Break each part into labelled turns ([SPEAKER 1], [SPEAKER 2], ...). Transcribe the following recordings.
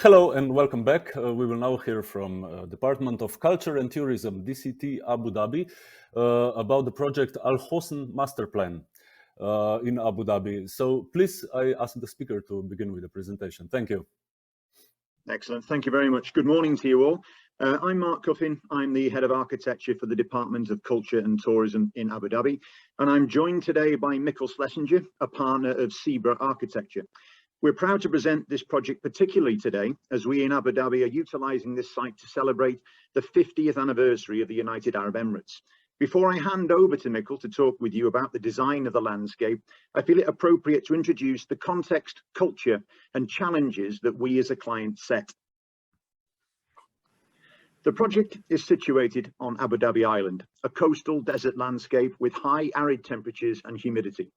[SPEAKER 1] Hello and welcome back. We will now hear from Department of Culture and Tourism, DCT Abu Dhabi, about the project Al Hosn Masterplan in Abu Dhabi. So please, I ask the speaker to begin with the presentation. Thank you.
[SPEAKER 2] Excellent. Thank you very much. Good morning to you all. I'm Mark Cuffin. I'm the Head of Architecture for the Department of Culture and Tourism in Abu Dhabi. And I'm joined today by Mikkel Schlesinger, a partner of Zebra Architecture. We're proud to present this project particularly today, as we in Abu Dhabi are utilising this site to celebrate the 50th anniversary of the United Arab Emirates. Before I hand over to Mikkel to talk with you about the design of the landscape, I feel it appropriate to introduce the context, culture and challenges that we as a client set. The project is situated on Abu Dhabi Island, a coastal desert landscape with high arid temperatures and humidity.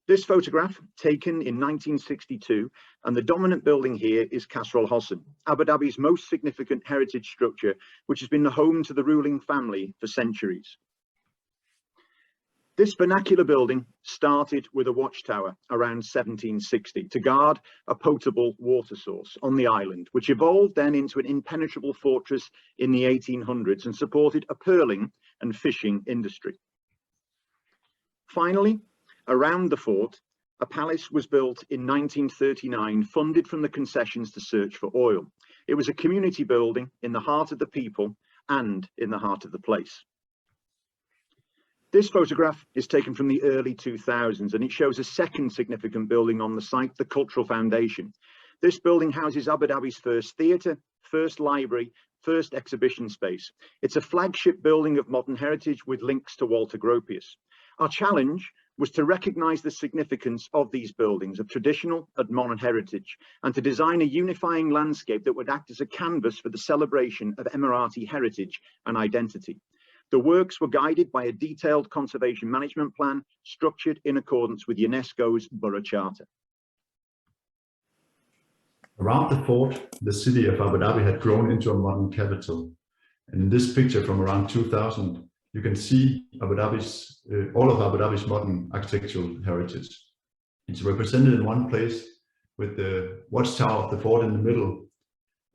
[SPEAKER 2] This photograph, taken in 1962, and the dominant building here is Castle Hosn, Abu Dhabi's most significant heritage structure, which has been the home to the ruling family for centuries. This vernacular building started with a watchtower around 1760 to guard a potable water source on the island, which evolved then into an impenetrable fortress in the 1800s and supported a pearling and fishing industry. Finally, around the fort, a palace was built in 1939, funded from the concessions to search for oil. It was a community building in the heart of the people and in the heart of the place. This photograph is taken from the early 2000s, and it shows a second significant building on the site, the Cultural Foundation. This building houses Abu Dhabi's first theatre, first library, first exhibition space. It's a flagship building of modern heritage with links to Walter Gropius. Our challenge was to recognise the significance of these buildings of traditional and modern heritage, and to design a unifying landscape that would act as a canvas for the celebration of Emirati heritage and identity. The works were guided by a detailed conservation management plan structured in accordance with UNESCO's Borough Charter.
[SPEAKER 3] Around the fort, the city of Abu Dhabi had grown into a modern capital. And in this picture from around 2000, you can see all of Abu Dhabi's modern architectural heritage. It's represented in one place with the watchtower of the fort in the middle,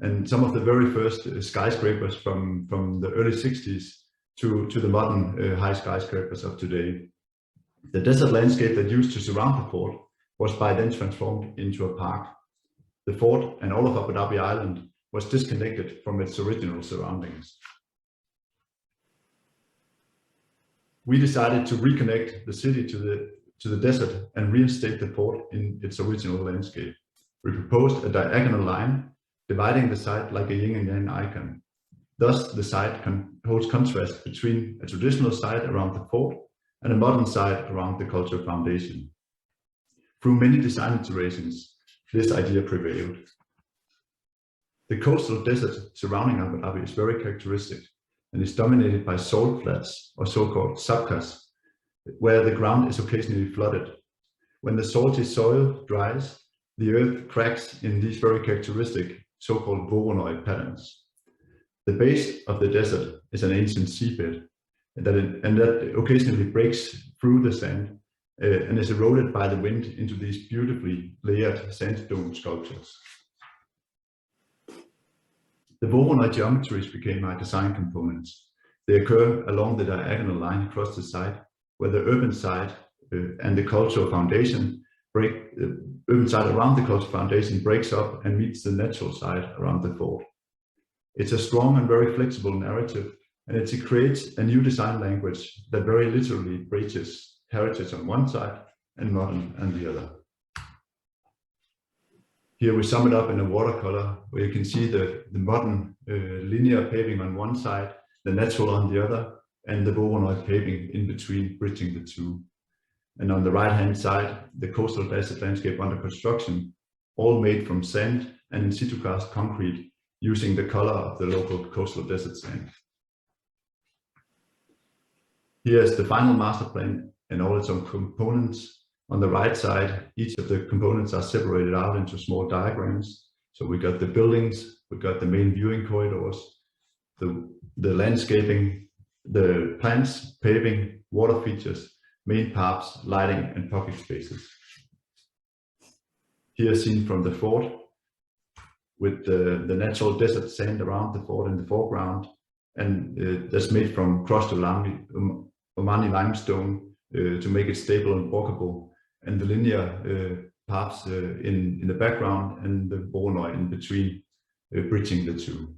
[SPEAKER 3] and some of the very first skyscrapers from the early 60s to the modern high skyscrapers of today. The desert landscape that used to surround the fort was by then transformed into a park. The fort and all of Abu Dhabi Island was disconnected from its original surroundings. We decided to reconnect the city to the desert and reinstate the fort in its original landscape. We proposed a diagonal line dividing the site like a yin and yang icon. Thus, the site holds contrast between a traditional site around the fort and a modern site around the Cultural Foundation. Through many design iterations, this idea prevailed. The coastal desert surrounding Abu Dhabi is very characteristic and is dominated by salt flats, or so-called sabkas, where the ground is occasionally flooded. When the salty soil dries, the earth cracks in these very characteristic so-called Voronoi patterns. The base of the desert is an ancient seabed, and that occasionally breaks through the sand and is eroded by the wind into these beautifully layered sandstone sculptures. The Voronoi geometries became our design components. They occur along the diagonal line across the site, where the urban side and the Cultural Foundation urban side around the Cultural Foundation breaks up and meets the natural side around the fort. It's a strong and very flexible narrative, and it creates a new design language that very literally bridges heritage on one side and modern on the other. Here we sum it up in a watercolor, where you can see the modern linear paving on one side, the natural on the other, and the Voronoi paving in between, bridging the two. And on the right-hand side, the coastal desert landscape under construction, all made from sand and in situ cast concrete, using the color of the local coastal desert sand. Here's the final master plan and all its own components. On the right side, each of the components are separated out into small diagrams. So we got the buildings, we got the main viewing corridors, the landscaping, the plants, paving, water features, main paths, lighting, and pocket spaces. Here seen from the fort, with the natural desert sand around the fort in the foreground, and that's made from crushed Omani limestone to make it stable and walkable, and the linear paths in the background, and the Voronoi in between, bridging the two.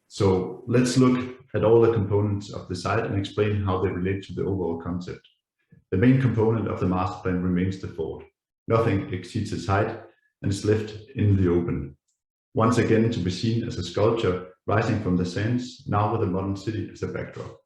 [SPEAKER 3] So let's look at all the components of the site and explain how they relate to the overall concept. The main component of the master plan remains the fort. Nothing exceeds its height and is left in the open. Once again to be seen as a sculpture rising from the sands, now with a modern city as a backdrop.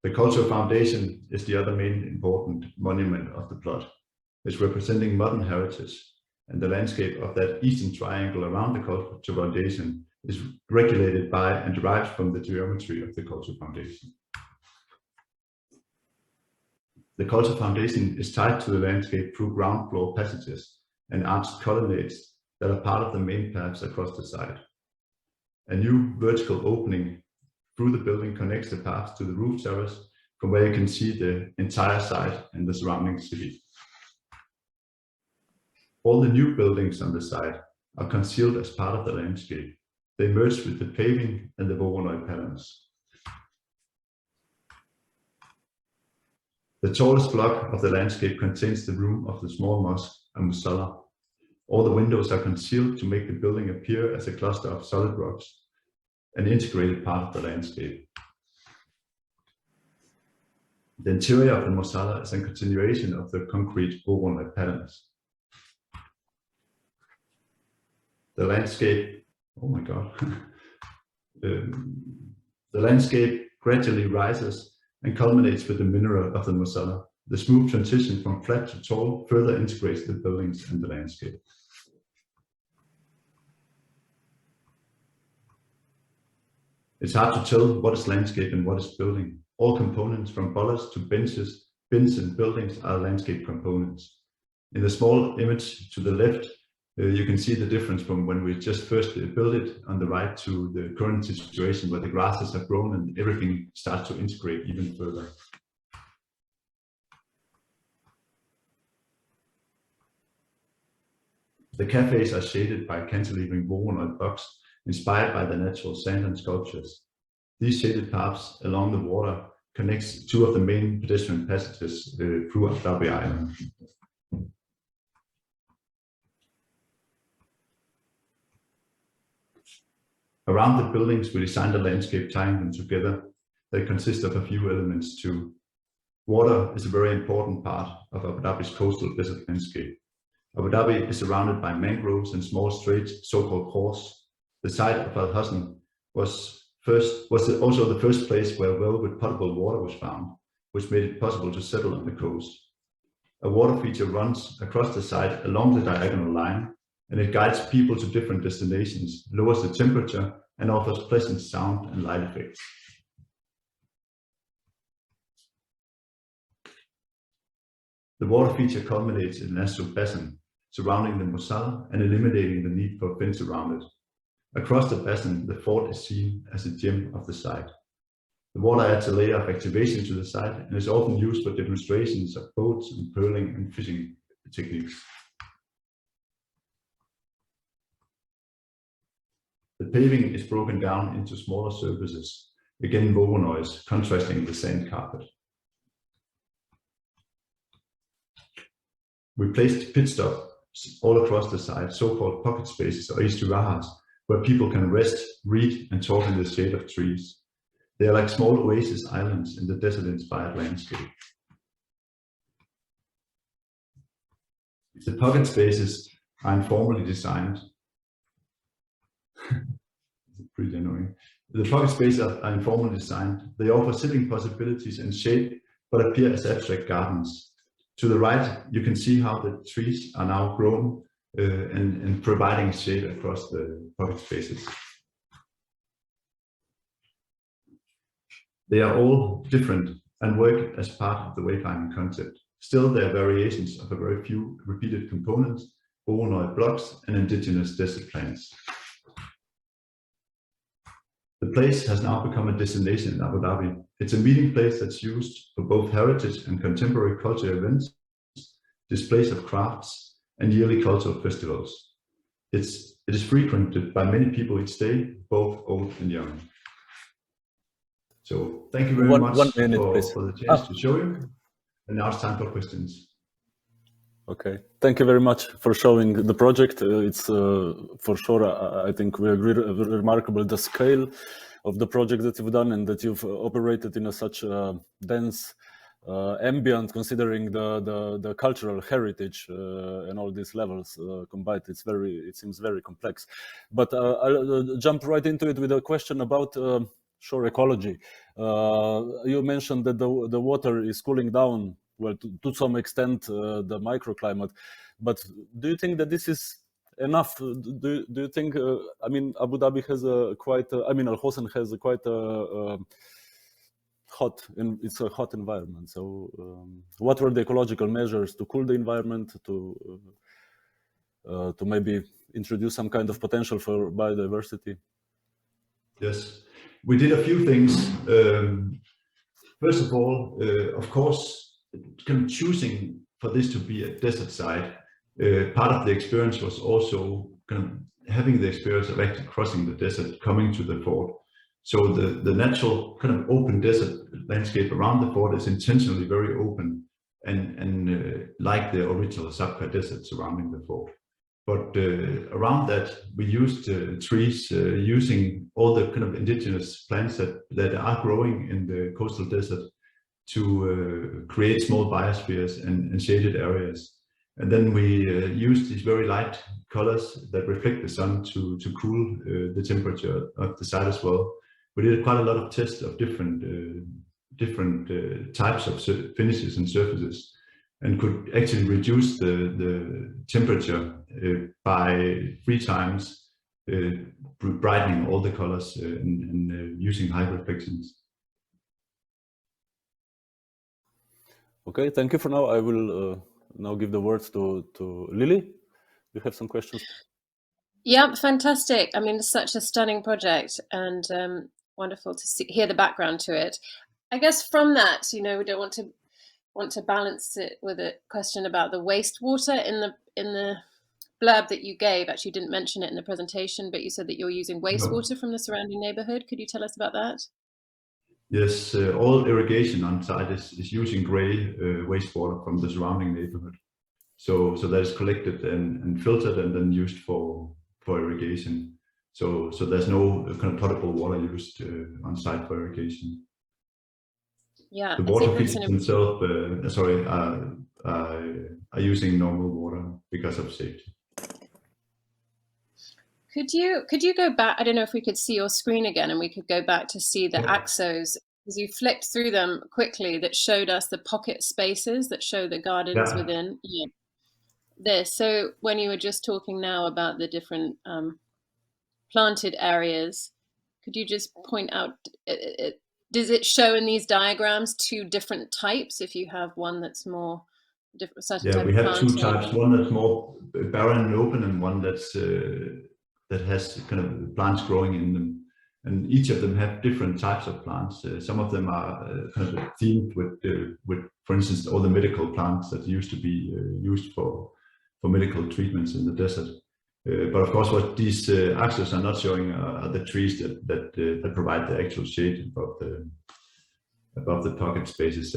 [SPEAKER 3] The cultural foundation is the other main important monument of the plot. It's representing modern heritage, and the landscape of that eastern triangle around the cultural foundation is regulated by and derives from the geometry of the cultural foundation. The cultural foundation is tied to the landscape through ground floor passages and arched colonnades that are part of the main paths across the site. A new vertical opening through the building connects the paths to the roof terrace, from where you can see the entire site and the surrounding city. All the new buildings on the site are concealed as part of the landscape. They merge with the paving and the Voronoi patterns. The tallest block of the landscape contains the room of the small mosque, a musalla. All the windows are concealed to make the building appear as a cluster of solid rocks, an integrated part of the landscape. The interior of the musalla is a continuation of the concrete Voronoi patterns. The landscape, oh my God, the landscape gradually rises and culminates with the minaret of the musalla. The smooth transition from flat to tall further integrates the buildings and the landscape. It's hard to tell what is landscape and what is building. All components from bollards to benches, bins and buildings are landscape components. In the small image to the left, you can see the difference from when we just first built it on the right to the current situation where the grasses have grown and everything starts to integrate even further. The cafes are shaded by cantilevering Voronoi blocks inspired by the natural sand and sculptures. These shaded paths along the water connects two of the main pedestrian passages through Dhabi Island. Around the buildings, we designed a landscape tying them together that consists of a few elements too. Water is a very important part of Abu Dhabi's coastal desert landscape. Abu Dhabi is surrounded by mangroves and small straits, so-called khors. The site of Al Hosn was also the first place where a well with potable water was found, which made it possible to settle on the coast. A water feature runs across the site along the diagonal line, and it guides people to different destinations, lowers the temperature, and offers pleasant sound and light effects. The water feature culminates in a natural basin surrounding the musalla and eliminating the need for a fence around it. Across the basin, the fort is seen as a gem of the site. The water adds a layer of activation to the site and is often used for demonstrations of boats and pearling and fishing techniques. The paving is broken down into smaller surfaces, again Voronoi, contrasting the sand carpet. We placed pit stops all across the site, so-called pocket spaces or istirahas, where people can rest, read, and talk in the shade of trees. They are like small oasis islands in the desert-inspired landscape. The pocket spaces are informally designed. Pretty annoying. The pocket spaces are informally designed. They offer sitting possibilities and shade, but appear as abstract gardens. To the right, you can see how the trees are now grown and providing shade across the pocket spaces. They are all different and work as part of the wayfinding concept. Still, there are variations of a very few repeated components, Voronoi blocks, and indigenous desert plants. The place has now become a destination in Abu Dhabi. It's a meeting place that's used for both heritage and contemporary culture events, displays of crafts, and yearly cultural festivals. It is frequented by many people each day, both old and young. So thank you very much
[SPEAKER 1] one minute,
[SPEAKER 3] for the chance to show you. And now it's time for questions.
[SPEAKER 1] Okay, thank you very much for showing the project. It's for sure, I think we agree, remarkable the scale of the project that you've done and that you've operated in a such dense ambient, considering the cultural heritage and all these levels combined. It seems very complex. But I'll jump right into it with a question about shore ecology. You mentioned that the water is cooling down, well, to some extent, the microclimate. But do you think that this is enough? Do you think, I mean, Abu Dhabi has a quite, I mean, Al Hosn has a quite hot, it's a hot environment. So what were the ecological measures to cool the environment, to maybe introduce some kind of potential for biodiversity?
[SPEAKER 3] Yes, we did a few things. First of all, of course, kind of choosing for this to be a desert site, part of the experience was also kind of having the experience of actually crossing the desert, coming to the fort. So the natural kind of open desert landscape around the fort is intentionally very open and like the original Sabqa desert surrounding the fort. But around that, we used trees, using all the kind of indigenous plants that are growing in the coastal desert to create small biospheres and shaded areas. And then we used these very light colors that reflect the sun to cool the temperature of the site as well. We did quite a lot of tests of different types of finishes and surfaces, and could actually reduce the temperature by 3 times, brightening all the colors and using high reflections.
[SPEAKER 1] Okay, thank you for now. I will now give the words to Lily. You have some questions?
[SPEAKER 4] Yeah, fantastic. I mean, it's such a stunning project, and wonderful to hear the background to it. I guess from that, you know, we don't want to balance it with a question about the wastewater in the blurb that you gave. Actually, you didn't mention it in the presentation, but you said that you're using wastewater from the surrounding neighborhood. Could you tell us about that?
[SPEAKER 3] Yes, all irrigation on site is using gray wastewater from the surrounding neighborhood. So that is collected and filtered and then used for irrigation. So there's no kind of potable water used on site for irrigation.
[SPEAKER 4] Yeah,
[SPEAKER 3] the water features themselves, are using normal water because of safety.
[SPEAKER 4] Could you go back? I don't know if we could see your screen again, and we could go back to see the axos, because you flicked through them quickly, that showed us the pocket spaces that show the gardens within. Yeah. This. So when you were just talking now about the different planted areas, could you just point out, does it show in these diagrams 2 different types? If you have one that's more different, certain type
[SPEAKER 3] we
[SPEAKER 4] of
[SPEAKER 3] have 2
[SPEAKER 4] planting?
[SPEAKER 3] types. One that's more barren and open, and one that's that has kind of plants growing in them. And each of them have different types of plants. Some of them are kind of themed with, for instance, all the medical plants that used to be used for medical treatments in the desert. But of course, what these axes are not showing are the trees that provide the actual shade above the pocket spaces,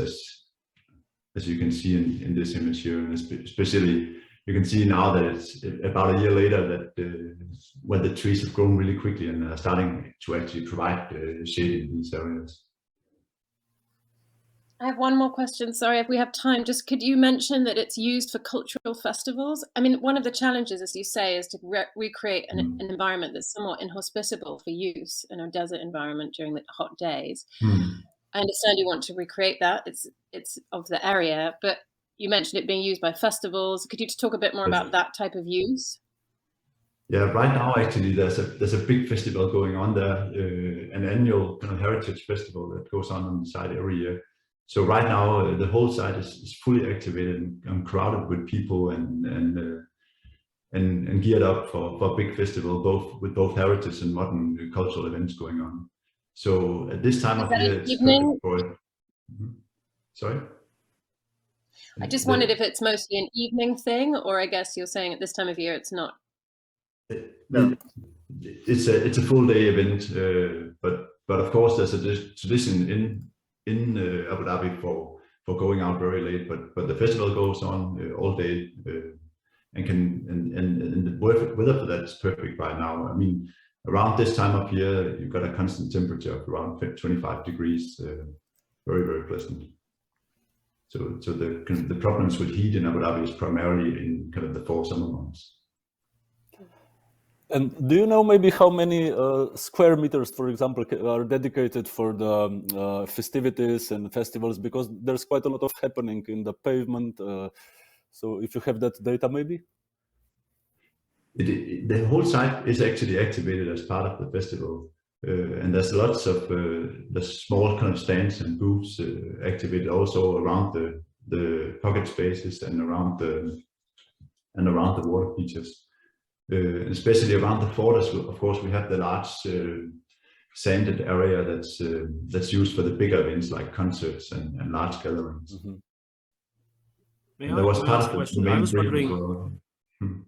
[SPEAKER 3] as you can see in this image here. And especially, you can see now that it's about a year later that when the trees have grown really quickly and are starting to actually provide shade in these areas.
[SPEAKER 4] I have one more question. Sorry, if we have time, just could you mention that it's used for cultural festivals? I mean, one of the challenges, as you say, is to recreate an environment that's somewhat inhospitable for use in a desert environment during the hot days. I understand you want to recreate that. It's of the area, but you mentioned it being used by festivals. Could you just talk a bit more about that type of use? Yeah,
[SPEAKER 3] right now actually there's a big festival going on there, an annual kind of heritage festival that goes on the site every year. So right now the whole site is fully activated and crowded with people and geared up for a big festival, with both heritage and modern cultural events going on. So at this time of year, it's perfect for it. Sorry?
[SPEAKER 4] I just wondered if it's mostly an evening thing, or I guess you're saying at this time of year it's not.
[SPEAKER 2] No.
[SPEAKER 3] It's a full day event, but of course there's a tradition in Abu Dhabi for going out very late. But the festival goes on all day, and the weather for that is perfect right now. I mean, around this time of year, you've got a constant temperature of around 25 degrees, very, very pleasant. So the problems with heat in Abu Dhabi is primarily in kind of the 4 summer months.
[SPEAKER 1] And do you know maybe how many square meters, for example, are dedicated for the festivities and festivals? Because there's quite a lot of happening in the pavement. So if you have that data, maybe?
[SPEAKER 3] The whole site is actually activated as part of the festival. And there's lots of the small kind of stands and booths activated also around the pocket spaces and around the water features. Especially around the fort, of course, we have the large sanded area that's used for the bigger events like concerts and large gatherings.
[SPEAKER 5] Mm-hmm.
[SPEAKER 3] And there was part of the main
[SPEAKER 5] wondering,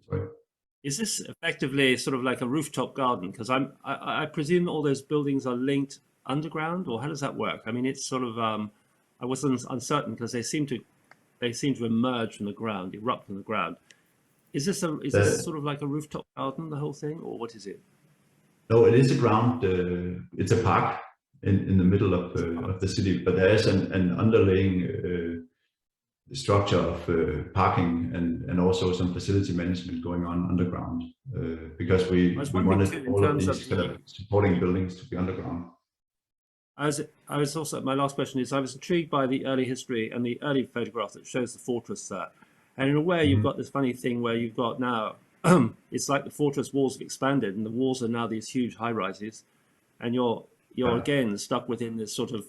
[SPEAKER 3] sorry.
[SPEAKER 5] Is this effectively sort of like a rooftop garden? Because I presume all those buildings are linked underground, or how does that work? I mean, it's sort of I was uncertain because they seem to emerge from the ground, erupt from the ground. Is this sort of like a rooftop garden, the whole thing, or what is it?
[SPEAKER 3] No, it is a ground. It's a park in the middle of the city, but there is an underlying structure of parking and also some facility management going on underground, because we wanted all of these kind of supporting buildings to be underground.
[SPEAKER 5] I was also, my last question is, I was intrigued by the early history and the early photograph that shows the fortress there. And in a way, you've got this funny thing where you've got now, it's like the fortress walls have expanded and the walls are now these huge high rises. And you're again stuck within this sort of,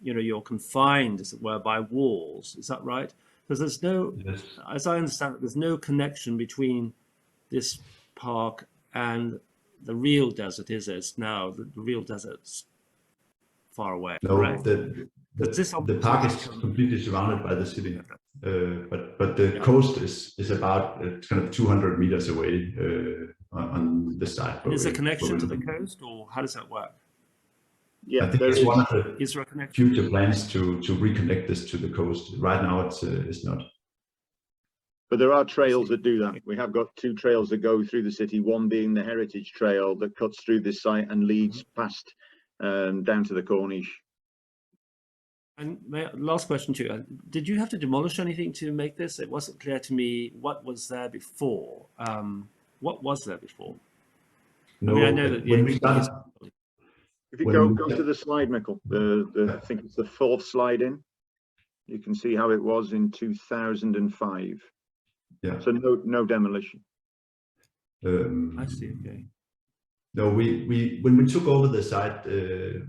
[SPEAKER 5] you're confined, as it were, by walls. Is that right? Because there's no,
[SPEAKER 3] Yes.
[SPEAKER 5] as I understand it, there's no connection between this park and the real desert, is it? It's now the real desert's far away.
[SPEAKER 3] No,
[SPEAKER 5] Correct?
[SPEAKER 3] the park is completely surrounded by the city, but the coast is about kind of 200 meters away on this side.
[SPEAKER 5] Is there a connection to the coast, or how does that work?
[SPEAKER 2] Yeah,
[SPEAKER 3] I think it's one of the
[SPEAKER 5] Is there a connection?
[SPEAKER 3] future plans to reconnect this to the coast. Right now, it's not.
[SPEAKER 2] but there are trails that do that. We have got 2 trails that go through the city, one being the Heritage Trail that cuts through this site and leads past down to the Corniche.
[SPEAKER 5] And last question to you. Did you have to demolish anything to make this? It wasn't clear to me what was there before. What was there before?
[SPEAKER 3] No,
[SPEAKER 5] I mean, I know that
[SPEAKER 3] when we started,
[SPEAKER 2] If you go to the slide, Mikkel, I think it's the 4th slide in, you can see how it was in 2005.
[SPEAKER 3] yeah.
[SPEAKER 2] So no demolition.
[SPEAKER 5] I see. Okay.
[SPEAKER 3] No, when we took over the site,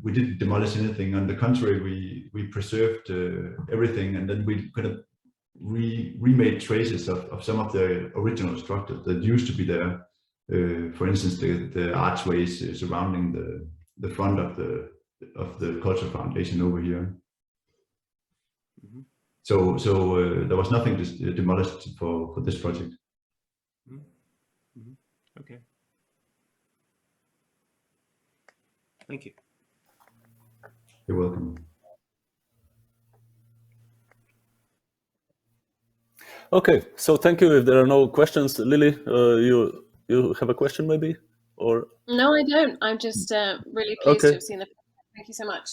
[SPEAKER 3] we didn't demolish anything. On the contrary, we preserved everything, and then we kind of remade traces of some of the original structures that used to be there. For instance, the archways surrounding the front of the cultural foundation over here.
[SPEAKER 5] Mm-hmm.
[SPEAKER 3] So there was nothing demolished for this project.
[SPEAKER 5] Mm-hmm. Mm-hmm. Okay. Thank you.
[SPEAKER 3] You're welcome.
[SPEAKER 1] Okay, so thank you. If there are no questions, Lily, you have a question maybe, or?
[SPEAKER 4] No, I don't. I'm just really pleased to have seen the. Thank you so much.